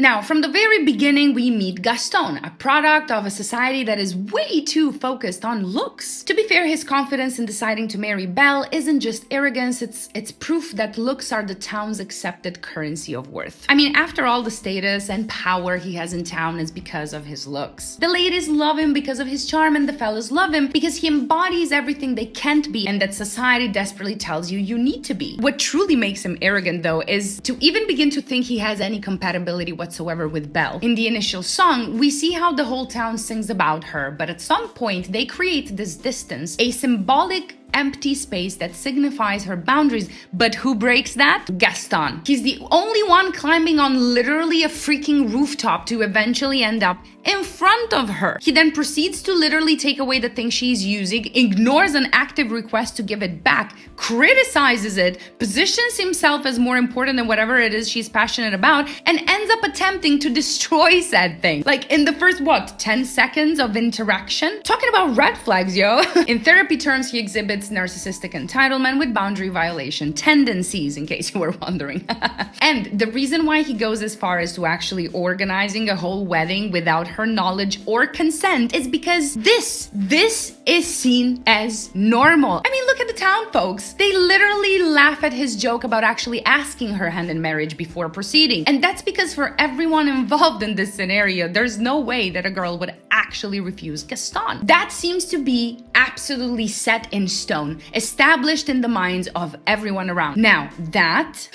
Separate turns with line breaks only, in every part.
Now, from the very beginning, we meet Gaston, a product of a society that is way too focused on looks. To be fair, his confidence in deciding to marry Belle isn't just arrogance, it's proof that looks are the town's accepted currency of worth. I mean, after all, the status and power he has in town is because of his looks. The ladies love him because of his charm, and the fellas love him because he embodies everything they can't be and that society desperately tells you need to be. What truly makes him arrogant, though, is to even begin to think he has any compatibility whatsoever with Belle. In the initial song, we see how the whole town sings about her, but at some point they create this distance, a symbolic empty space that signifies her boundaries. But who breaks that? Gaston. He's the only one climbing on literally a freaking rooftop to eventually end up in front of her. He then proceeds to literally take away the thing she's using, ignores an active request to give it back, criticizes it, positions himself as more important than whatever it is she's passionate about, and ends up attempting to destroy said thing. Like in the first, 10 seconds of interaction? Talking about red flags, yo. In therapy terms, he exhibits narcissistic entitlement with boundary violation tendencies, in case you were wondering. And the reason why he goes as far as to actually organizing a whole wedding without her knowledge or consent is because this is seen as normal. I mean, look at the town folks. They literally laugh at his joke about actually asking her hand in marriage before proceeding. And that's because for everyone involved in this scenario, there's no way that a girl would actually refuse Gaston. That seems to be absolutely set in stone, established in the minds of everyone around. Now, that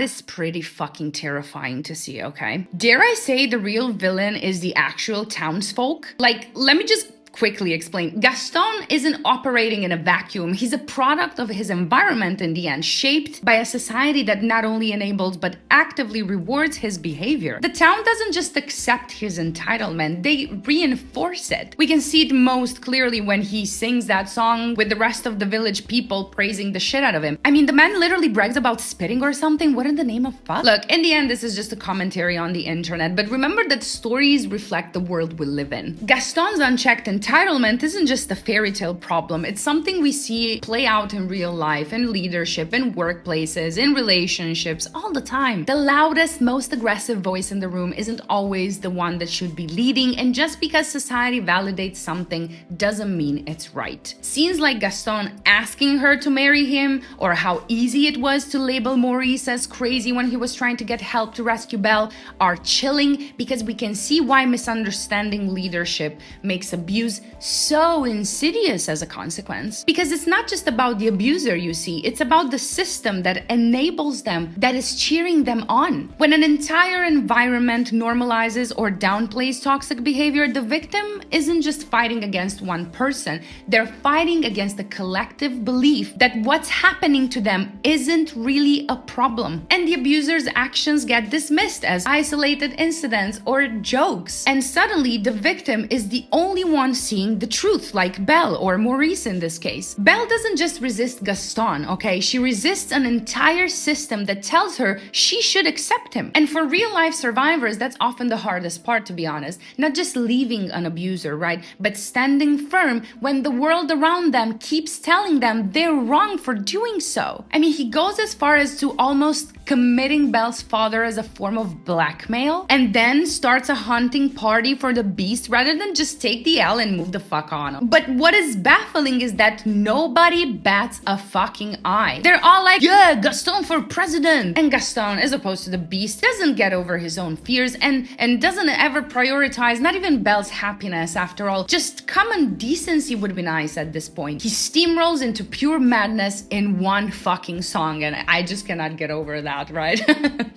is pretty fucking terrifying to see, okay? Dare I say the real villain is the actual townsfolk? Like, let me just quickly explain. Gaston isn't operating in a vacuum. He's a product of his environment in the end, shaped by a society that not only enables but actively rewards his behavior. The town doesn't just accept his entitlement, they reinforce it. We can see it most clearly when he sings that song with the rest of the village people praising the shit out of him. I mean, the man literally brags about spitting or something. What in the name of fuck? Look, in the end, this is just a commentary on the internet, but remember that stories reflect the world we live in. Gaston's unchecked entitlement isn't just a fairy tale problem. It's something we see play out in real life, in leadership, in workplaces, in relationships, all the time. The loudest, most aggressive voice in the room isn't always the one that should be leading, and just because society validates something doesn't mean it's right. Scenes like Gaston asking her to marry him, or how easy it was to label Maurice as crazy when he was trying to get help to rescue Belle, are chilling because we can see why misunderstanding leadership makes abuse so insidious as a consequence. Because it's not just about the abuser, you see, it's about the system that enables them, that is cheering them on. When an entire environment normalizes or downplays toxic behavior, the victim isn't just fighting against one person, they're fighting against the collective belief that what's happening to them isn't really a problem. And the abuser's actions get dismissed as isolated incidents or jokes. And suddenly, the victim is the only one seeing the truth, like Belle or Maurice in this case. Belle doesn't just resist Gaston, okay? She resists an entire system that tells her she should accept him. And for real life survivors, that's often the hardest part, to be honest. Not just leaving an abuser, right? But standing firm when the world around them keeps telling them they're wrong for doing so. I mean, he goes as far as to almost committing Belle's father as a form of blackmail, and then starts a hunting party for the beast rather than just take the L and move the fuck on. But what is baffling is that nobody bats a fucking eye. They're all like, yeah, Gaston for president. And Gaston, as opposed to the beast, doesn't get over his own fears and doesn't ever prioritize not even Belle's happiness. After all, just common decency would be nice at this point. He steamrolls into pure madness in one fucking song, and I just cannot get over that, right?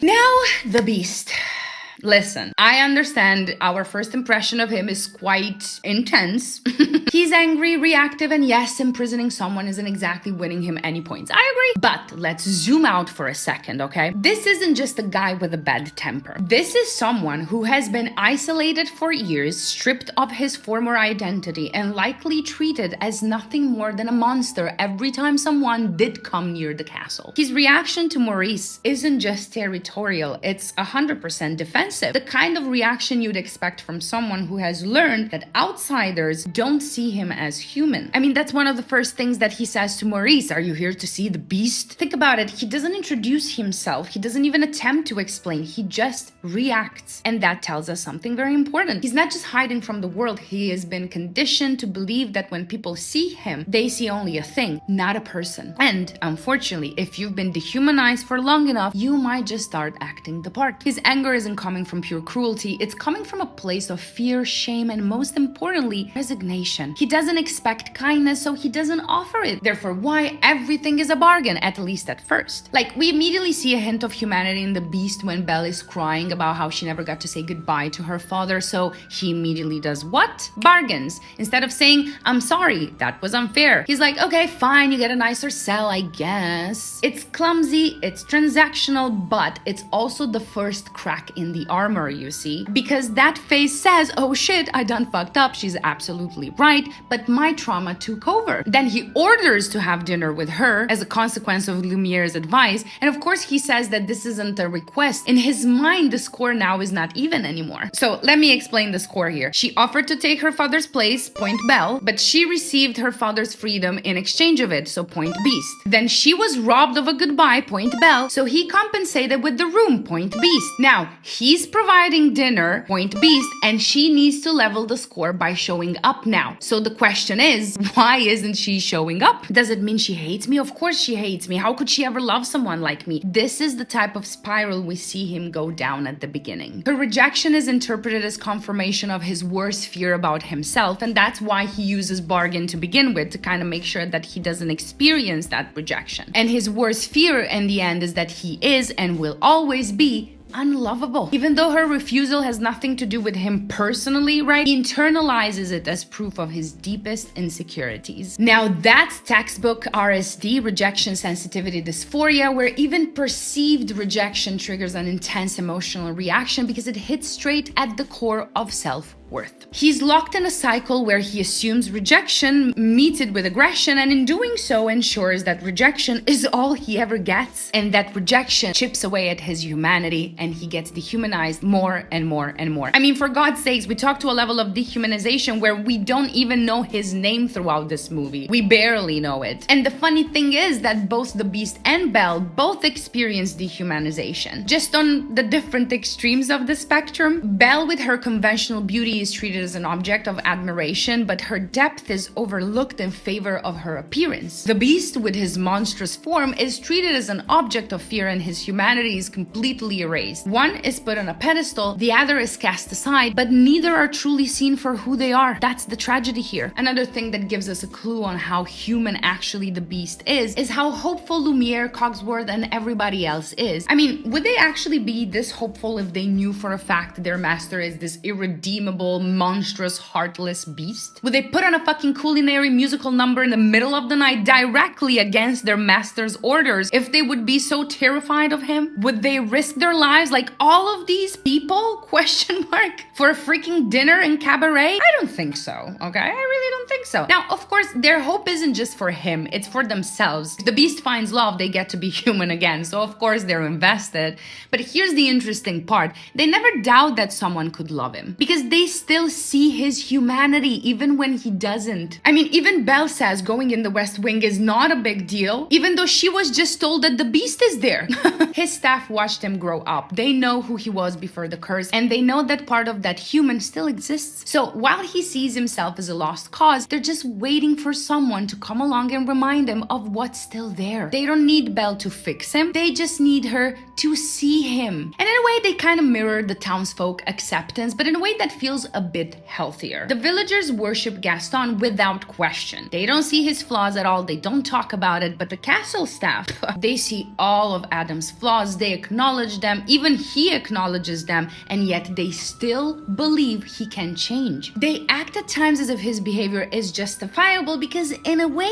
Now, the beast. Listen, I understand our first impression of him is quite intense. He's angry, reactive, and yes, imprisoning someone isn't exactly winning him any points. I agree. But let's zoom out for a second, okay? This isn't just a guy with a bad temper. This is someone who has been isolated for years, stripped of his former identity, and likely treated as nothing more than a monster every time someone did come near the castle. His reaction to Maurice isn't just territorial, it's 100% defensive. defensive. The kind of reaction you'd expect from someone who has learned that outsiders don't see him as human. I mean, that's one of the first things that he says to Maurice. Are you here to see the beast? Think about it. He doesn't introduce himself. He doesn't even attempt to explain. He just reacts. And that tells us something very important. He's not just hiding from the world. He has been conditioned to believe that when people see him, they see only a thing, not a person. And unfortunately, if you've been dehumanized for long enough, you might just start acting the part. His anger isn't coming from pure cruelty. It's coming from a place of fear, shame, and most importantly, resignation. He doesn't expect kindness, so he doesn't offer it. Therefore, why everything is a bargain, at least at first. Like, we immediately see a hint of humanity in the beast when Belle is crying about how she never got to say goodbye to her father, so he immediately does what? Bargains. Instead of saying, I'm sorry, that was unfair, he's like, okay, fine, you get a nicer cell, I guess. It's clumsy, it's transactional, but it's also the first crack in the armor, you see? Because that face says, oh shit, I done fucked up, she's absolutely right, but my trauma took over. Then he orders to have dinner with her as a consequence of Lumiere's advice, and of course he says that this isn't a request. In his mind, the score now is not even anymore. So let me explain the score here. She offered to take her father's place, point Belle, but she received her father's freedom in exchange of it, so point Beast. Then she was robbed of a goodbye, point Belle, so he compensated with the room, point Beast. Now, he's providing dinner, point Beast, and she needs to level the score by showing up now. So the question is, why isn't she showing up? Does it mean she hates me? Of course she hates me. How could she ever love someone like me? This is the type of spiral we see him go down at the beginning. Her rejection is interpreted as confirmation of his worst fear about himself, and that's why he uses bargain to begin with, to kind of make sure that he doesn't experience that rejection. And his worst fear in the end is that he is and will always be unlovable. Even though her refusal has nothing to do with him personally, right? He internalizes it as proof of his deepest insecurities. Now that's textbook RSD, rejection sensitivity dysphoria, where even perceived rejection triggers an intense emotional reaction because it hits straight at the core of self-worth. He's locked in a cycle where he assumes rejection, meets it with aggression, and in doing so ensures that rejection is all he ever gets, and that rejection chips away at his humanity and he gets dehumanized more and more and more. I mean, for God's sakes, we talk to a level of dehumanization where we don't even know his name throughout this movie. We barely know it. And the funny thing is that both the Beast and Belle both experience dehumanization, just on the different extremes of the spectrum. Belle, with her conventional beauty, is treated as an object of admiration, but her depth is overlooked in favor of her appearance. The Beast, with his monstrous form, is treated as an object of fear and his humanity is completely erased. One is put on a pedestal, the other is cast aside, but neither are truly seen for who they are. That's the tragedy here. Another thing that gives us a clue on how human actually the Beast is how hopeful Lumiere, Cogsworth, and everybody else is. I mean, would they actually be this hopeful if they knew for a fact their master is this irredeemable, monstrous, heartless beast? Would they put on a fucking culinary musical number in the middle of the night directly against their master's orders if they would be so terrified of him? Would they risk their lives like all of these people, question mark, for a freaking dinner in cabaret? I don't think so, okay? I really don't think so. Now, of course, their hope isn't just for him, it's for themselves. If the Beast finds love, they get to be human again, so of course they're invested. But here's the interesting part. They never doubt that someone could love him, because they still see his humanity even when he doesn't. I mean, even Belle says going in the West Wing is not a big deal, even though she was just told that the Beast is there. His staff watched him grow up. They know who he was before the curse, and they know that part of that human still exists. So while he sees himself as a lost cause, they're just waiting for someone to come along and remind him of what's still there. They don't need Belle to fix him, they just need her to see him. And in a way, they kind of mirror the townsfolk acceptance, but in a way that feels a bit healthier. The villagers worship Gaston without question. They don't see his flaws at all, they don't talk about it, but the castle staff, they see all of Adam's flaws, they acknowledge them, even he acknowledges them, and yet they still believe he can change. They act at times as if his behavior is justifiable because in a way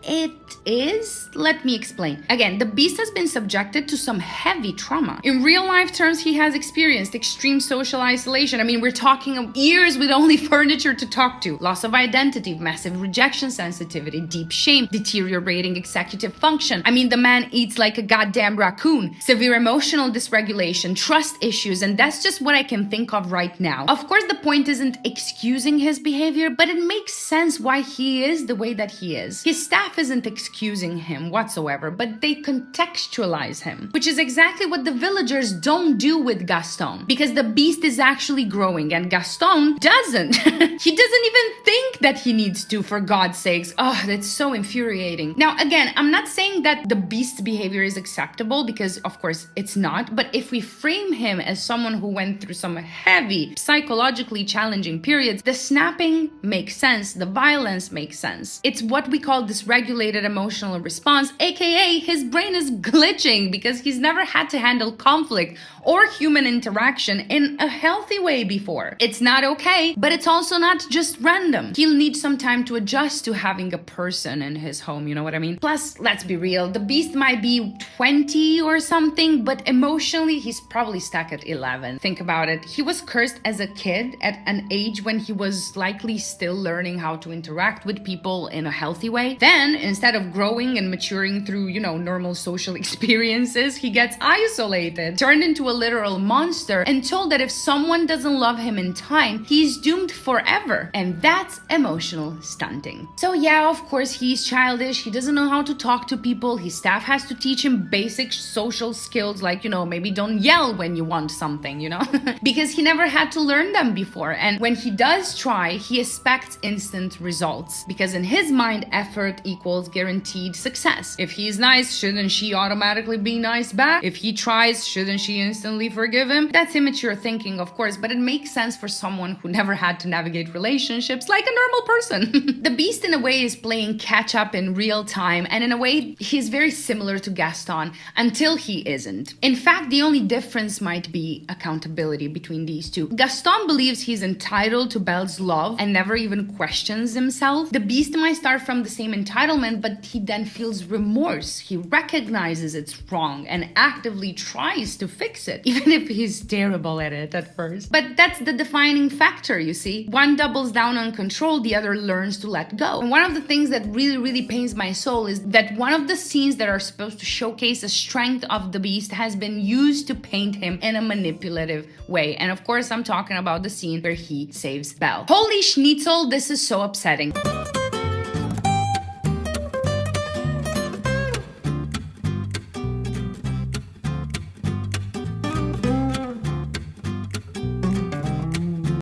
it is. Let me explain. Again, the Beast has been subjected to some heavy trauma. In real life terms, he has experienced extreme social isolation. I mean, we're talking years with only furniture to talk to, loss of identity, massive rejection sensitivity, deep shame, deteriorating executive function. I mean, the man eats like a goddamn raccoon, severe emotional dysregulation, trust issues, and that's just what I can think of right now. Of course, the point isn't excusing his behavior, but it makes sense why he is the way that he is. His staff isn't excusing him whatsoever, but they contextualize him, which is exactly what the villagers don't do with Gaston, because the beast is actually growing and Gaston doesn't. He doesn't even think that he needs to, for God's sakes. Oh, that's so infuriating. Now, again, I'm not saying that the beast's behavior is acceptable, because of course it's not, but if we frame him as someone who went through some heavy, psychologically challenging periods, the snapping makes sense, the violence makes sense. It's what we call dysregulated emotional response, aka his brain is glitching because he's never had to handle conflict or human interaction in a healthy way before. It's not okay, but it's also not just random. He'll need some time to adjust to having a person in his home, you know what I mean? Plus, let's be real, the beast might be 20 or something, but emotionally he's probably stuck at 11. Think about it. He was cursed as a kid at an age when he was likely still learning how to interact with people in a healthy way. Then, instead of growing and maturing through, you know, normal social experiences, he gets isolated, turned into a literal monster, and told that if someone doesn't love him in time, he's doomed forever. And that's emotional stunting. So yeah, of course, he's childish. He doesn't know how to talk to people. His staff has to teach him basic social skills like, you know, maybe don't yell when you want something, you know, because he never had to learn them before. And when he does try, he expects instant results, because in his mind, effort equals guaranteed success. If he's nice, shouldn't she automatically be nice back? If he tries, shouldn't she instantly forgive him? That's immature thinking, of course, but it makes sense for someone who never had to navigate relationships like a normal person. The beast in a way is playing catch up in real time, and in a way he's very similar to Gaston until he isn't. In fact, the only difference might be accountability between these two. Gaston believes he's entitled to Belle's love and never even questions himself. The beast might start from the same entitlement, but he then feels remorse. He recognizes it's wrong and actively tries to fix it, even if he's terrible at it at first. But that's the defining factor, you see. One doubles down on control, the other learns to let go. And one of the things that really pains my soul is that one of the scenes that are supposed to showcase the strength of the beast has been used to paint him in a manipulative way. And of course, I'm talking about the scene where he saves Belle. Holy schnitzel, this is so upsetting.